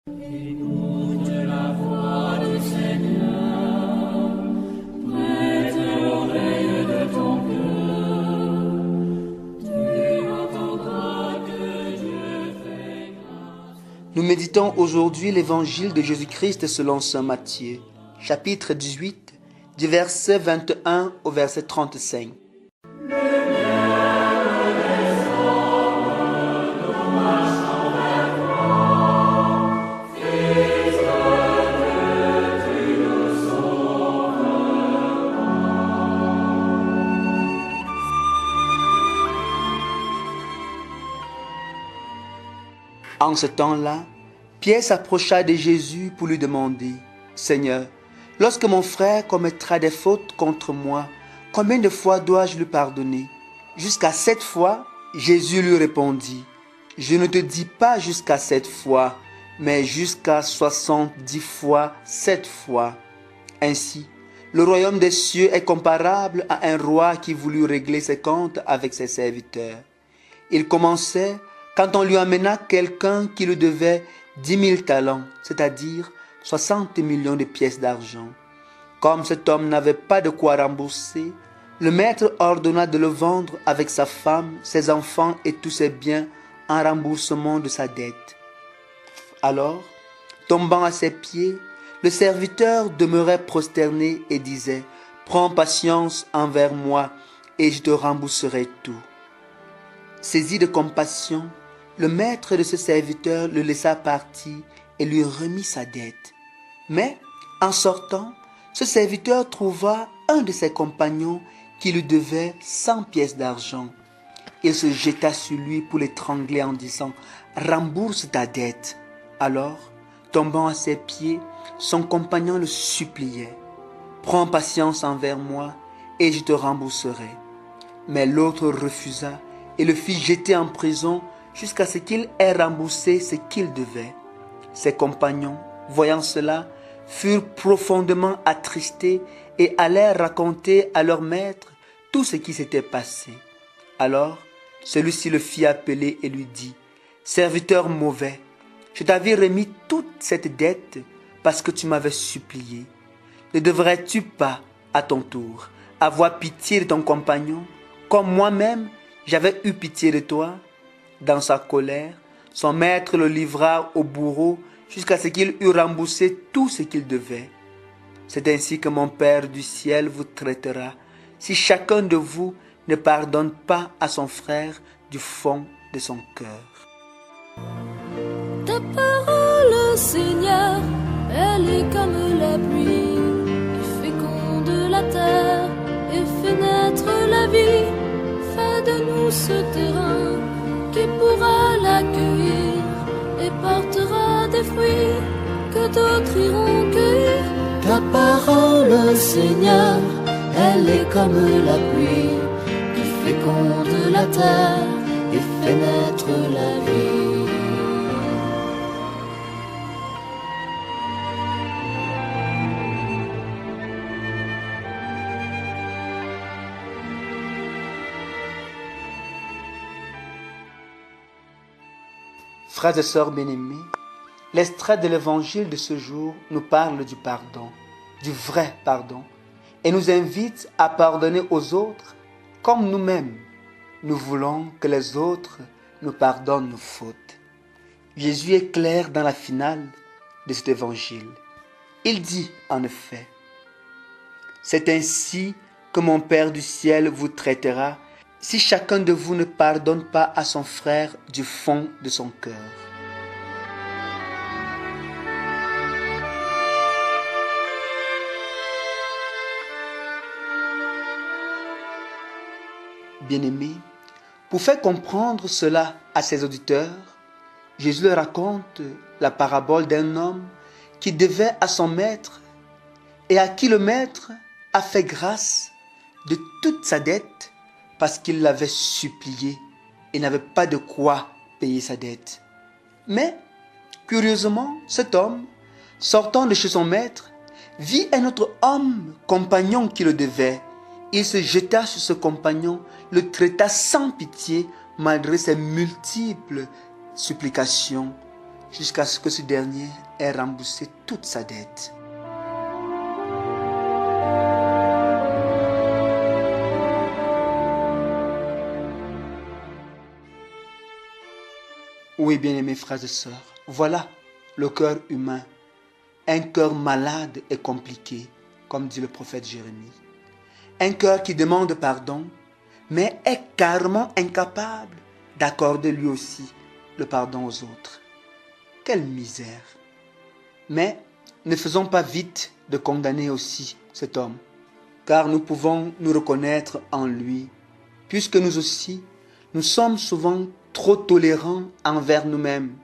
Écoute la voix du Seigneur, prête l'oreille de ton cœur, tu entendras que Dieu fait grâce. Nous méditons aujourd'hui l'évangile de Jésus-Christ selon saint Matthieu, chapitre 18, du verset 21 au verset 35. En ce temps-là, Pierre s'approcha de Jésus pour lui demander, « Seigneur, lorsque mon frère commettra des fautes contre moi, combien de fois dois-je lui pardonner? Jusqu'à 7 fois ?» Jésus lui répondit, « Je ne te dis pas jusqu'à 7 fois, mais jusqu'à 70 fois 7 fois. » Ainsi, le royaume des cieux est comparable à un roi qui voulut régler ses comptes avec ses serviteurs. Il commençait quand on lui amena quelqu'un qui lui devait 10 000 talents, c'est-à-dire 60 millions de pièces d'argent. Comme cet homme n'avait pas de quoi rembourser, le maître ordonna de le vendre avec sa femme, ses enfants et tous ses biens en remboursement de sa dette. Alors, tombant à ses pieds, le serviteur demeurait prosterné et disait, « Prends patience envers moi et je te rembourserai tout. » Saisi de compassion, le maître de ce serviteur le laissa partir et lui remit sa dette. Mais, en sortant, ce serviteur trouva un de ses compagnons qui lui devait 100 pièces d'argent. Il se jeta sur lui pour l'étrangler en disant « Rembourse ta dette !» Alors, tombant à ses pieds, son compagnon le suppliait « Prends patience envers moi et je te rembourserai. » Mais l'autre refusa et le fit jeter en prison jusqu'à ce qu'il ait remboursé ce qu'il devait. Ses compagnons, voyant cela, furent profondément attristés et allèrent raconter à leur maître tout ce qui s'était passé. Alors, celui-ci le fit appeler et lui dit, « Serviteur mauvais, je t'avais remis toute cette dette parce que tu m'avais supplié. Ne devrais-tu pas, à ton tour, avoir pitié de ton compagnon, comme moi-même j'avais eu pitié de toi ?» Dans sa colère, son maître le livra au bourreau jusqu'à ce qu'il eût remboursé tout ce qu'il devait. C'est ainsi que mon Père du ciel vous traitera, si chacun de vous ne pardonne pas à son frère du fond de son cœur. Ta parole, Seigneur, elle est comme la pluie qui féconde la terre et fait naître la vie. Fais de nous ce terrain qui pourra l'accueillir et portera des fruits que d'autres iront cueillir. Ta parole, Seigneur, elle est comme la pluie qui féconde la terre et fait naître la vie. Frères et sœurs bien-aimés, l'extrait de l'évangile de ce jour nous parle du pardon, du vrai pardon, et nous invite à pardonner aux autres comme nous-mêmes. Nous voulons que les autres nous pardonnent nos fautes. Jésus est clair dans la finale de cet évangile. Il dit en effet, « C'est ainsi que mon Père du ciel vous traitera si chacun de vous ne pardonne pas à son frère du fond de son cœur. » Bien-aimés, pour faire comprendre cela à ses auditeurs, Jésus leur raconte la parabole d'un homme qui devait à son maître et à qui le maître a fait grâce de toute sa dette parce qu'il l'avait supplié et n'avait pas de quoi payer sa dette. Mais, curieusement, cet homme, sortant de chez son maître, vit un autre homme, compagnon qui le devait. Il se jeta sur ce compagnon, le traita sans pitié malgré ses multiples supplications. jusqu'à ce que ce dernier ait remboursé toute sa dette. Oui, bien-aimés frères et sœurs, voilà le cœur humain, un cœur malade et compliqué, comme dit le prophète Jérémie. Un cœur qui demande pardon, mais est carrément incapable d'accorder lui aussi le pardon aux autres. Quelle misère! Mais ne faisons pas vite de condamner aussi cet homme, car nous pouvons nous reconnaître en lui, puisque nous aussi, nous sommes souvent trop tolérants envers nous-mêmes.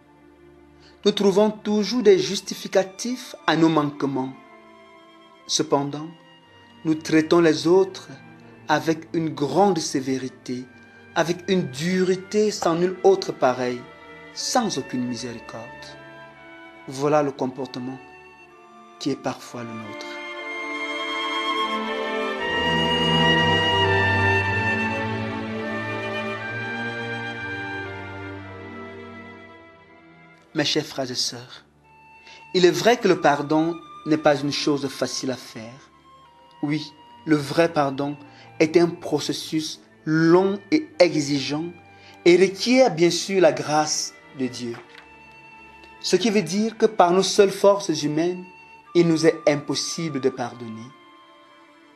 Nous trouvons toujours des justificatifs à nos manquements. Cependant, nous traitons les autres avec une grande sévérité, avec une dureté sans nul autre pareil, sans aucune miséricorde. Voilà le comportement qui est parfois le nôtre. Mes chers frères et sœurs, il est vrai que le pardon n'est pas une chose facile à faire. Oui, le vrai pardon est un processus long et exigeant et requiert bien sûr la grâce de Dieu. Ce qui veut dire que par nos seules forces humaines, il nous est impossible de pardonner.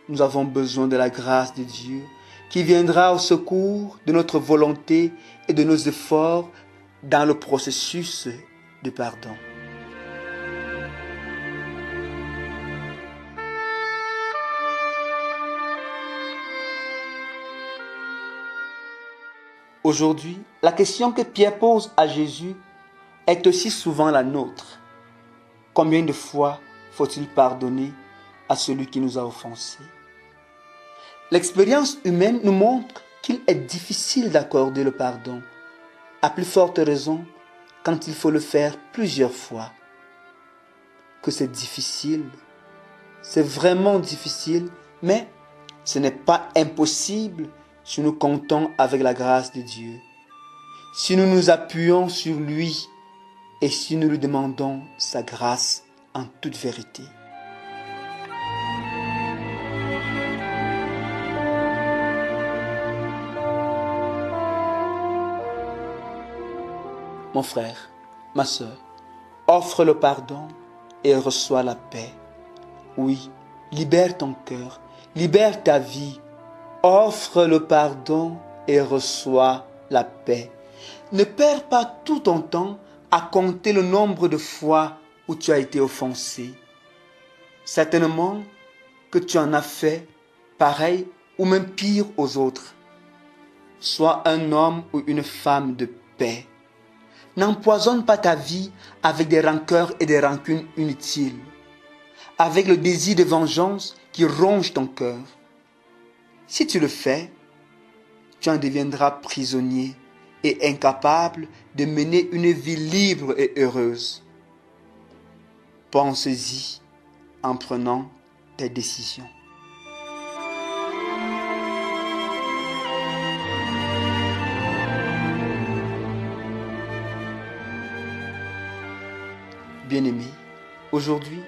Nous avons besoin de la grâce de Dieu qui viendra au secours de notre volonté et de nos efforts dans le processus de pardon. Aujourd'hui, la question que Pierre pose à Jésus est aussi souvent la nôtre. Combien de fois faut-il pardonner à celui qui nous a offensés? L'expérience humaine nous montre qu'il est difficile d'accorder le pardon, à plus forte raison quand il faut le faire plusieurs fois. Que c'est difficile, c'est vraiment difficile, mais ce n'est pas impossible si nous comptons avec la grâce de Dieu, si nous nous appuyons sur lui et si nous lui demandons sa grâce en toute vérité. Mon frère, ma sœur, offre le pardon et reçois la paix. Oui, libère ton cœur, libère ta vie. Offre le pardon et reçois la paix. Ne perds pas tout ton temps à compter le nombre de fois où tu as été offensé. Certainement que tu en as fait pareil ou même pire aux autres. Sois un homme ou une femme de paix. N'empoisonne pas ta vie avec des rancœurs et des rancunes inutiles, avec le désir de vengeance qui ronge ton cœur. Si tu le fais, tu en deviendras prisonnier et incapable de mener une vie libre et heureuse. Pense-y en prenant tes décisions. Bien-aimés, aujourd'hui,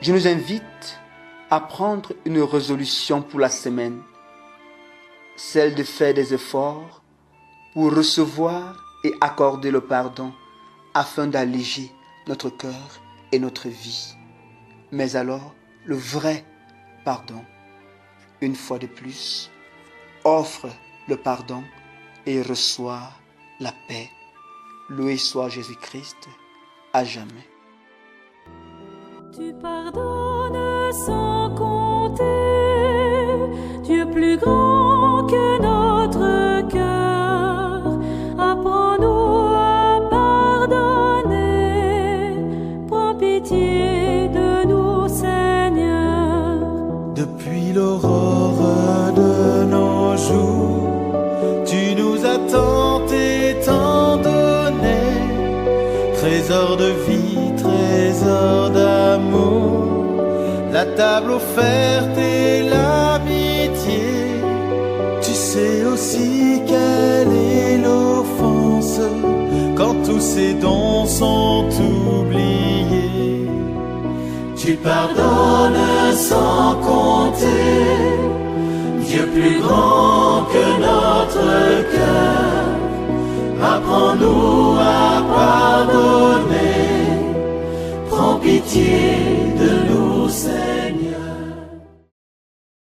je nous invite à prendre une résolution pour la semaine, celle de faire des efforts pour recevoir et accorder le pardon afin d'alléger notre cœur et notre vie. Mais alors, le vrai pardon, une fois de plus, offre le pardon et reçois la paix. Loué soit Jésus-Christ à jamais. Tu pardonnes sans compter, Dieu plus grand que notre cœur. Apprends-nous à pardonner, prends pitié de nous, Seigneur. Depuis l'aurore de nos jours, tu nous as tant et tant donné, trésor de vie, trésor d'amour, la table offerte et l'amitié. Tu sais aussi quelle est l'offense quand tout tous ses dons sont oubliés. Tu pardonnes sans compter, Dieu plus grand que notre cœur. Apprends-nous à pardonner, prends pitié de nous, Seigneur.